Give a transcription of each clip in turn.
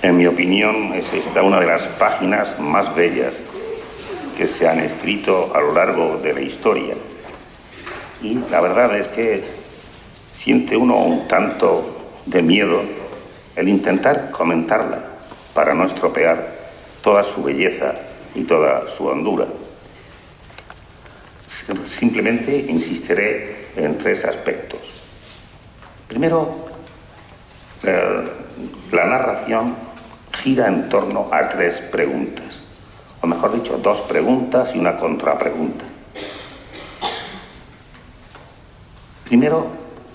En mi opinión, es esta una de las páginas más bellas que se han escrito a lo largo de la historia. Y la verdad es que siente uno un tanto de miedo el intentar comentarla para no estropear toda su belleza y toda su hondura. Simplemente insistiré en 3 aspectos. Primero, la narración gira en torno a 3 preguntas, o mejor dicho, 2 preguntas y una contrapregunta.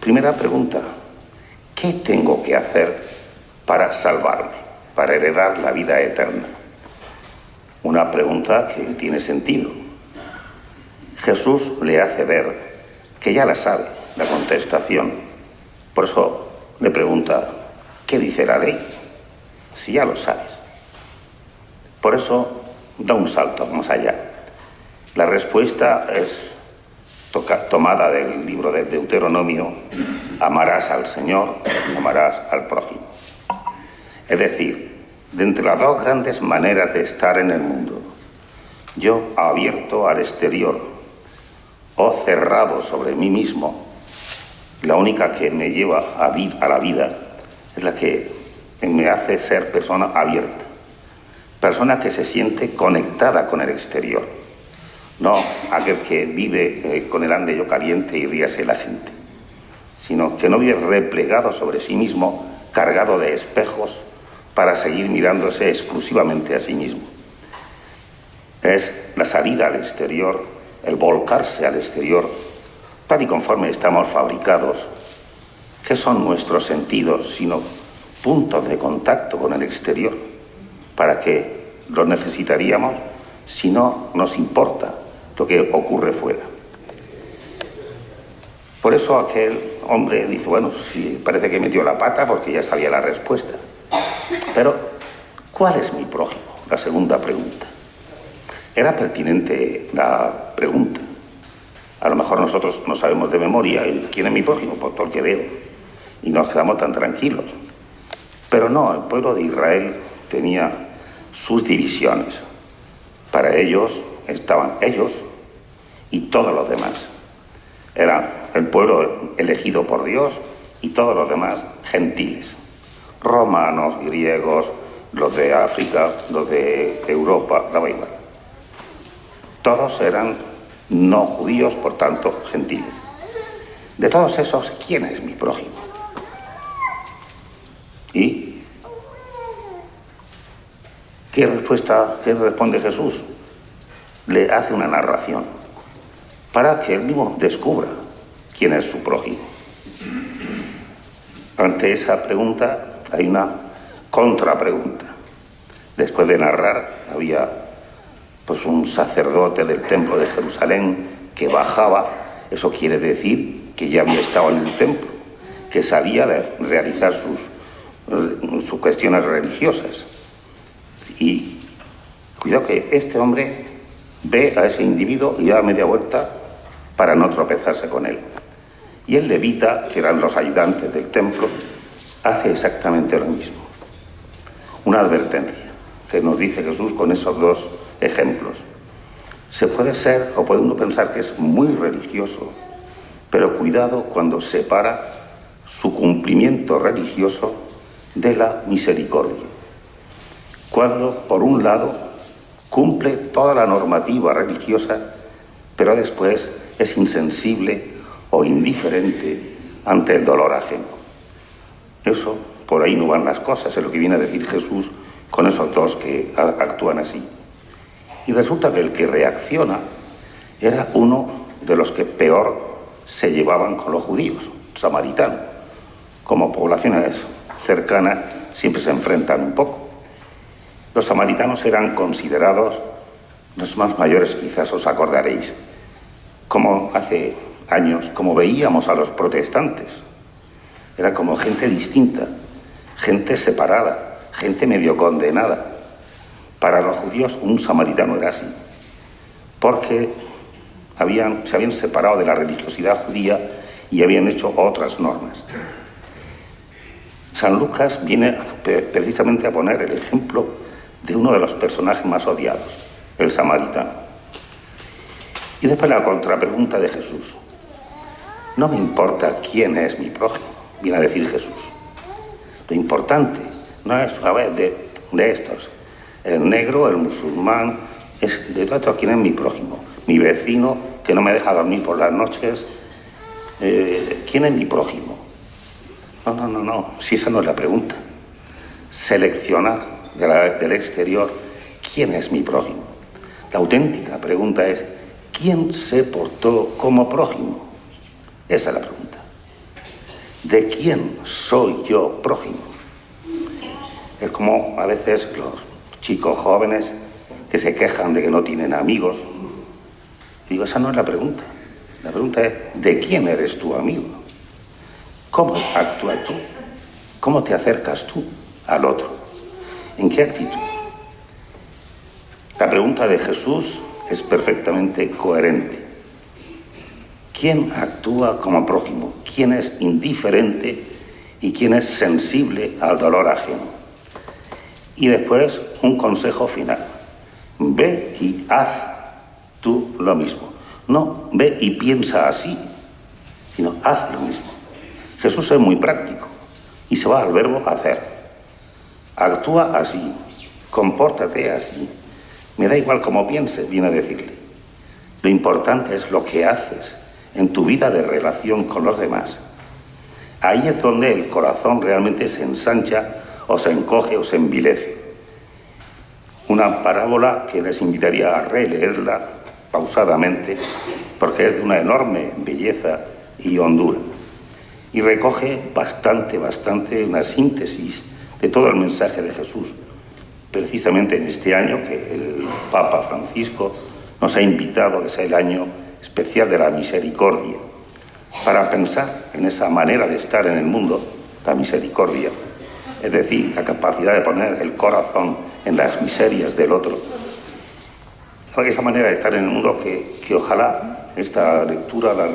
Primera pregunta: ¿qué tengo que hacer para salvarme, para heredar la vida eterna? Una pregunta que tiene sentido. Jesús le hace ver que ya la sabe, la contestación. Por eso le pregunta: ¿qué dice la ley? Si ya lo sabes. Por eso da un salto más allá. La respuesta es tomada del libro de Deuteronomio: amarás al Señor y amarás al prójimo. Es decir, de entre las 2 grandes maneras de estar en el mundo, yo abierto al exterior o cerrado sobre mí mismo, la única que me lleva a la vida es la que me hace ser persona abierta, persona que se siente conectada con el exterior, no aquel que vive con el ande yo caliente y ríase la gente, sino que no vive replegado sobre sí mismo, cargado de espejos para seguir mirándose exclusivamente a sí mismo. Es la salida al exterior, el volcarse al exterior, tal y conforme estamos fabricados. ¿Qué son nuestros sentidos sino puntos de contacto con el exterior? ¿Para qué los necesitaríamos si no nos importa lo que ocurre fuera? Por eso aquel hombre dice: bueno, sí, parece que metió la pata porque ya sabía la respuesta. Pero, ¿cuál es mi prójimo? La segunda pregunta. Era pertinente la pregunta. A lo mejor nosotros no sabemos de memoria quién es mi prójimo, por todo el que veo, y nos quedamos tan tranquilos. Pero no, el pueblo de Israel tenía sus divisiones. Para ellos estaban ellos y todos los demás. Era el pueblo elegido por Dios y todos los demás gentiles. Romanos, griegos, los de África, los de Europa, daba igual. Todos eran no judíos, por tanto, gentiles. De todos esos, ¿quién es mi prójimo? ¿Y qué responde Jesús? Le hace una narración para que él mismo descubra quién es su prójimo. Ante esa pregunta hay una contrapregunta. Después de narrar, había un sacerdote del templo de Jerusalén que bajaba. Eso quiere decir que ya había estado en el templo, que sabía de realizar sus cuestiones religiosas. Y cuidado que este hombre ve a ese individuo y da media vuelta para no tropezarse con él. Y el levita, que eran los ayudantes del templo, hace exactamente lo mismo. Una advertencia que nos dice Jesús con esos 2 ejemplos. Se puede ser, o puede uno pensar que es muy religioso, pero cuidado cuando separa su cumplimiento religioso de la misericordia. Cuando, por un lado, cumple toda la normativa religiosa, pero después es insensible o indiferente ante el dolor ajeno. Eso, por ahí no van las cosas, es lo que viene a decir Jesús con esos 2 que actúan así. Y resulta que el que reacciona era uno de los que peor se llevaban con los judíos, samaritanos. Como poblaciones cercanas siempre se enfrentan un poco. Los samaritanos eran considerados, los más mayores quizás os acordaréis, como hace años, como veíamos a los protestantes. Era como gente distinta, gente separada, gente medio condenada. Para los judíos un samaritano era así, porque se habían separado de la religiosidad judía y habían hecho otras normas. San Lucas viene precisamente a poner el ejemplo de uno de los personajes más odiados, el samaritano. Y después la contrapregunta de Jesús. No me importa quién es mi prójimo, viene a decir Jesús. Lo importante no es, a ver, de estos, el negro, el musulmán, es de todo quién es mi prójimo, mi vecino que no me deja dormir por las noches, ¿quién es mi prójimo? No, si esa no es la pregunta. Seleccionar del exterior quién es mi prójimo. La auténtica pregunta es ¿quién se portó como prójimo? Esa es la pregunta. ¿De quién soy yo prójimo? Es como a veces los chicos jóvenes que se quejan de que no tienen amigos. Digo, esa no es la pregunta. La pregunta es ¿de quién eres tu amigo? ¿Cómo actúas tú? ¿Cómo te acercas tú al otro? ¿En qué actitud? La pregunta de Jesús es perfectamente coherente. ¿Quién actúa como prójimo? ¿Quién es indiferente y quién es sensible al dolor ajeno? Y después un consejo final. Ve y haz tú lo mismo. No ve y piensa así, sino haz lo mismo. Jesús es muy práctico y se va al verbo hacer. Actúa así, compórtate así. Me da igual cómo pienses, viene a decirle. Lo importante es lo que haces en tu vida de relación con los demás. Ahí es donde el corazón realmente se ensancha o se encoge o se envilece. Una parábola que les invitaría a releerla pausadamente porque es de una enorme belleza y hondura. Y recoge bastante una síntesis de todo el mensaje de Jesús. Precisamente en este año que el Papa Francisco nos ha invitado a que sea el año especial de la misericordia, para pensar en esa manera de estar en el mundo, la misericordia, es decir, la capacidad de poner el corazón en las miserias del otro. Esa manera de estar en el mundo que ojalá esta lectura la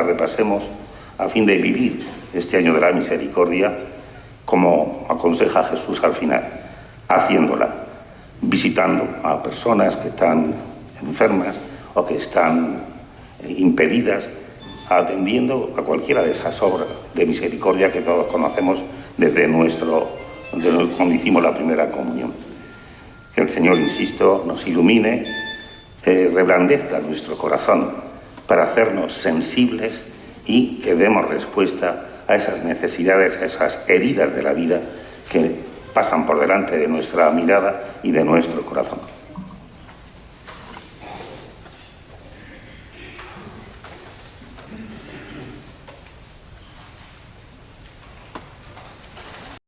repasemos a fin de vivir este año de la misericordia como aconseja Jesús al final, haciéndola, visitando a personas que están enfermas o que están impedidas, atendiendo a cualquiera de esas obras de misericordia que todos conocemos desde cuando hicimos la primera comunión. Que el Señor, insisto, nos ilumine, reblandezca nuestro corazón para hacernos sensibles y que demos respuesta a esas necesidades, a esas heridas de la vida que pasan por delante de nuestra mirada y de nuestro corazón.